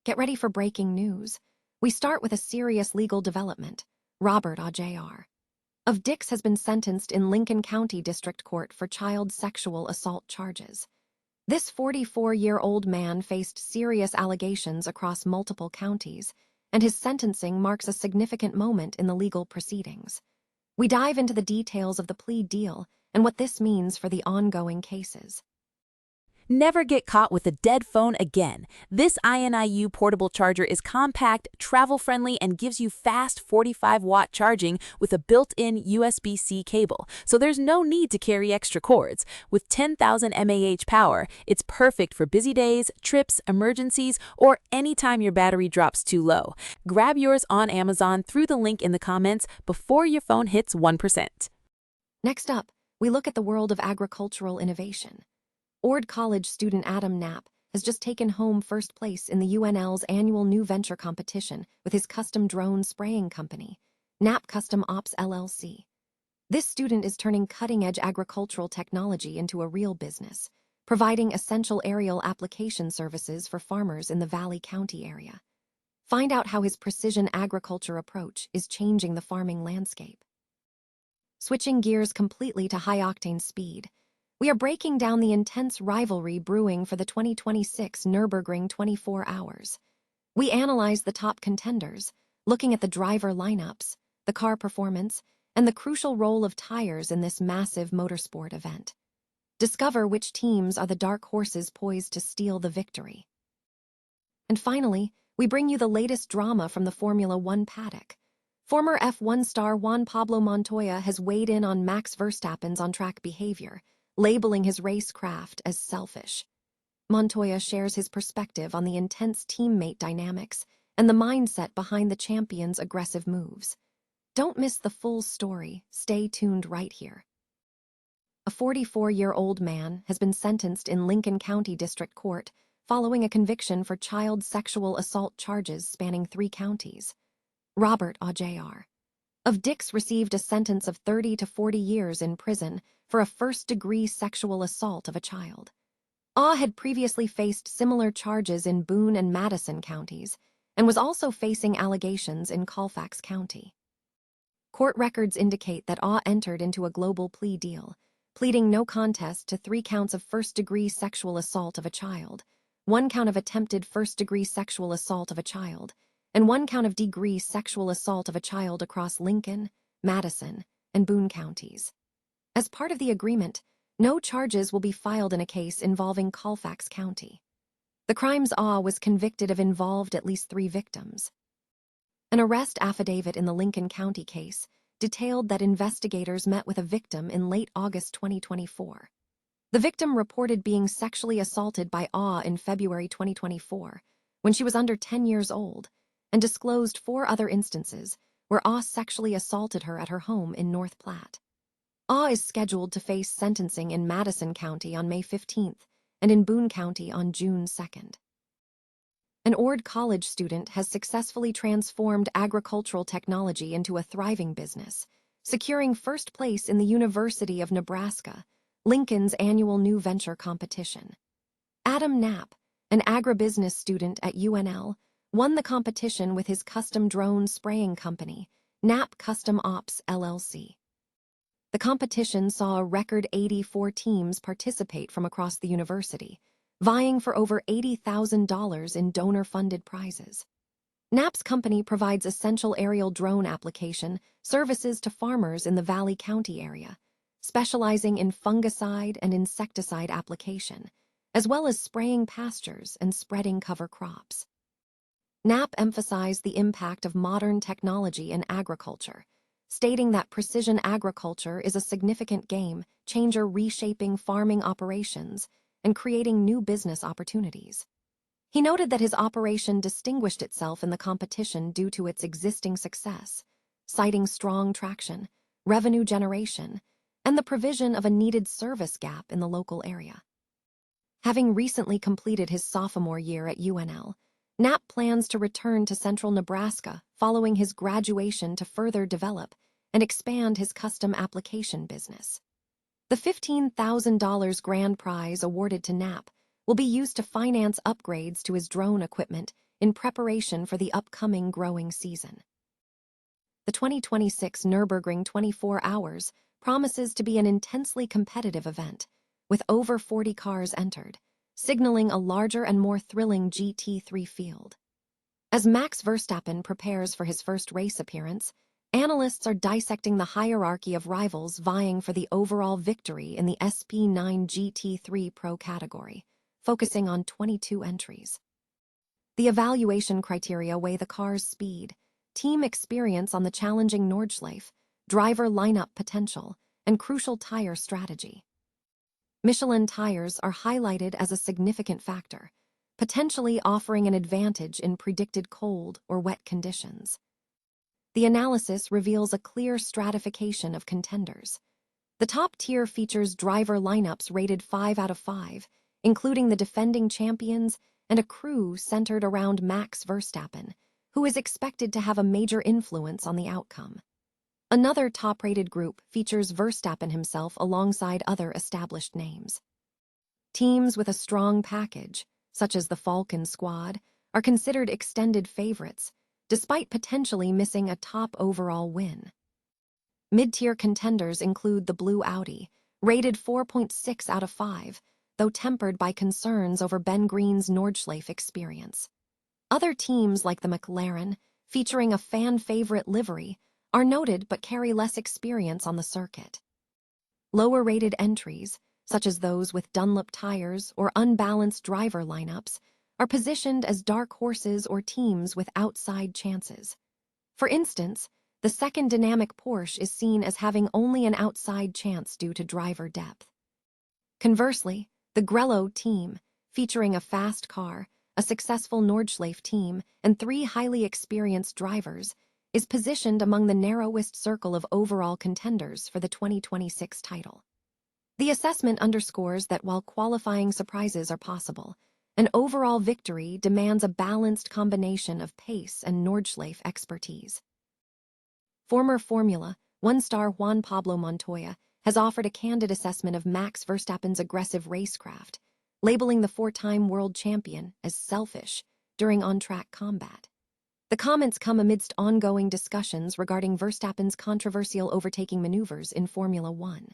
Get ready for breaking news. We start with a serious legal development. Robert Jr. of Dix has been sentenced in Lincoln County District Court for child sexual assault charges. This 44-year-old man faced serious allegations across multiple counties, and his sentencing marks a significant moment in the legal proceedings. We dive into the details of the plea deal and what this means for the ongoing cases. Never get caught with a dead phone again. This INIU portable charger is compact, travel-friendly, and gives you fast 45-watt charging with a built-in USB-C cable, so there's no need to carry extra cords. With 10,000 mAh power, it's perfect for busy days, trips, emergencies, or anytime your battery drops too low. Grab yours on Amazon through the link in the comments before your phone hits 1%. Next up, we look at the world of agricultural innovation. Ord College student Adam Knapp has just taken home first place in the UNL's annual New Venture competition with his custom drone spraying company, Knapp Custom Ops LLC. This student is turning cutting-edge agricultural technology into a real business, providing essential aerial application services for farmers in the Valley County area. Find out how his precision agriculture approach is changing the farming landscape. Switching gears completely to high-octane speed, we are breaking down the intense rivalry brewing for the 2026 Nurburgring 24 Hours. We analyze the top contenders, looking at the driver lineups, the car performance, and the crucial role of tires in this massive motorsport event. Discover which teams are the dark horses poised to steal the victory. And finally, we bring you the latest drama from the Formula One paddock. Former F1 star Juan Pablo Montoya has weighed in on Max Verstappen's on-track behavior, labeling his racecraft as selfish. Montoya shares his perspective on the intense teammate dynamics and the mindset behind the champion's aggressive moves. Don't miss the full story. Stay tuned right here. A 44-year-old man has been sentenced in Lincoln County District Court following a conviction for child sexual assault charges spanning 3 counties. Robert Jr. of Dix received a sentence of 30 to 40 years in prison for a first-degree sexual assault of a child. Had previously faced similar charges in Boone and Madison counties, and was also facing allegations in Colfax County. Court records indicate that entered into a global plea deal, pleading no contest to 3 counts of first-degree sexual assault of a child, 1 count of attempted first-degree sexual assault of a child, and 1 count of degree sexual assault of a child across Lincoln, Madison, and Boone counties. As part of the agreement, no charges will be filed in a case involving Colfax County. The crimes was convicted of involved at least 3 victims. An arrest affidavit in the Lincoln County case detailed that investigators met with a victim in late August 2024. The victim reported being sexually assaulted by in February 2024, when she was under 10 years old, and disclosed 4 other instances where sexually assaulted her at her home in North Platte. Is scheduled to face sentencing in Madison County on May 15th and in Boone County on June 2nd. An Ord College student has successfully transformed agricultural technology into a thriving business, securing first place in the University of Nebraska, Lincoln's annual New Venture competition. Adam Knapp, an agribusiness student at UNL, won the competition with his custom drone spraying company, Knapp Custom Ops LLC. The competition saw a record 84 teams participate from across the university, vying for over $80,000 in donor-funded prizes. Knapp's company provides essential aerial drone application services to farmers in the Valley County area, specializing in fungicide and insecticide application, as well as spraying pastures and spreading cover crops. Knapp emphasized the impact of modern technology in agriculture, stating that precision agriculture is a significant game changer reshaping farming operations and creating new business opportunities. He noted that his operation distinguished itself in the competition due to its existing success, citing strong traction, revenue generation, and the provision of a needed service gap in the local area. Having recently completed his sophomore year at UNL, Knapp plans to return to central Nebraska following his graduation to further develop and expand his custom application business. The $15,000 grand prize awarded to Knapp will be used to finance upgrades to his drone equipment in preparation for the upcoming growing season. The 2026 Nurburgring 24 Hours promises to be an intensely competitive event, with over 40 cars entered, signaling a larger and more thrilling GT3 field. As Max Verstappen prepares for his first race appearance, analysts are dissecting the hierarchy of rivals vying for the overall victory in the SP9 GT3 Pro category, focusing on 22 entries. The evaluation criteria weigh the car's speed, team experience on the challenging Nordschleife, driver lineup potential, and crucial tire strategy. Michelin tires are highlighted as a significant factor, potentially offering an advantage in predicted cold or wet conditions. The analysis reveals a clear stratification of contenders. The top tier features driver lineups rated 5 out of 5, including the defending champions and a crew centered around Max Verstappen, who is expected to have a major influence on the outcome. Another top-rated group features Verstappen himself alongside other established names. Teams with a strong package, such as the Falcon squad, are considered extended favorites, despite potentially missing a top overall win. Mid-tier contenders include the Blue Audi, rated 4.6 out of 5, though tempered by concerns over Ben Green's Nordschleife experience. Other teams like the McLaren, featuring a fan-favorite livery, are noted but carry less experience on the circuit. Lower-rated entries, such as those with Dunlop tires or unbalanced driver lineups, are positioned as dark horses or teams with outside chances. For instance, the second dynamic Porsche is seen as having only an outside chance due to driver depth. Conversely, the Grello team, featuring a fast car, a successful Nordschleife team, and 3 highly experienced drivers, is positioned among the narrowest circle of overall contenders for the 2026 title. The assessment underscores that while qualifying surprises are possible, an overall victory demands a balanced combination of pace and Nordschleife expertise. Former Formula One star Juan Pablo Montoya has offered a candid assessment of Max Verstappen's aggressive racecraft, labeling the 4-time world champion as selfish during on-track combat. The comments come amidst ongoing discussions regarding Verstappen's controversial overtaking maneuvers in Formula One.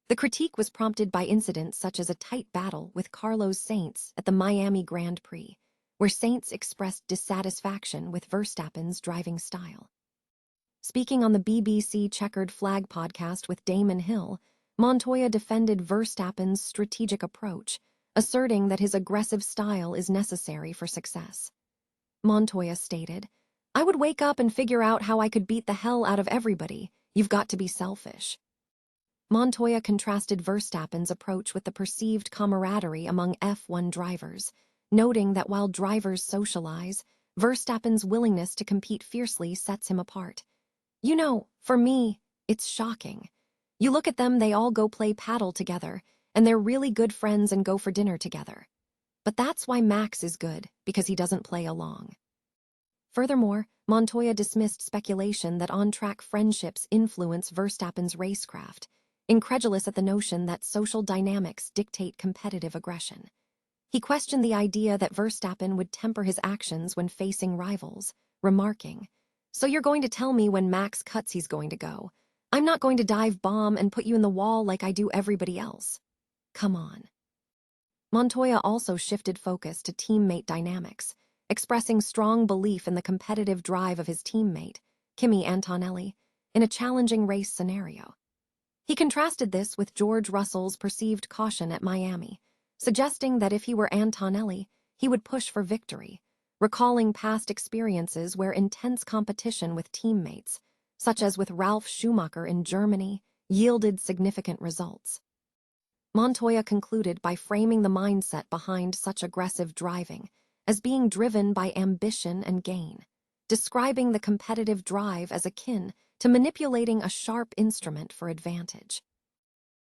The critique was prompted by incidents such as a tight battle with Carlos Sainz at the Miami Grand Prix, where Sainz expressed dissatisfaction with Verstappen's driving style. Speaking on the BBC Checkered Flag podcast with Damon Hill, Montoya defended Verstappen's strategic approach, asserting that his aggressive style is necessary for success. Montoya stated, "I would wake up and figure out how I could beat the hell out of everybody. You've got to be selfish." Montoya contrasted Verstappen's approach with the perceived camaraderie among F1 drivers, noting that while drivers socialize, Verstappen's willingness to compete fiercely sets him apart. "You know, for me, it's shocking. You look at them, they all go play paddle together, and they're really good friends and go for dinner together. But that's why Max is good, because he doesn't play along." Furthermore, Montoya dismissed speculation that on-track friendships influence Verstappen's racecraft, incredulous at the notion that social dynamics dictate competitive aggression. He questioned the idea that Verstappen would temper his actions when facing rivals, remarking, "So you're going to tell me when Max cuts he's going to go. I'm not going to dive bomb and put you in the wall like I do everybody else. Come on." Montoya also shifted focus to teammate dynamics, expressing strong belief in the competitive drive of his teammate, Kimi Antonelli, in a challenging race scenario. He contrasted this with George Russell's perceived caution at Miami, suggesting that if he were Antonelli, he would push for victory, recalling past experiences where intense competition with teammates, such as with Ralf Schumacher in Germany, yielded significant results. Montoya concluded by framing the mindset behind such aggressive driving as being driven by ambition and gain, describing the competitive drive as akin to manipulating a sharp instrument for advantage.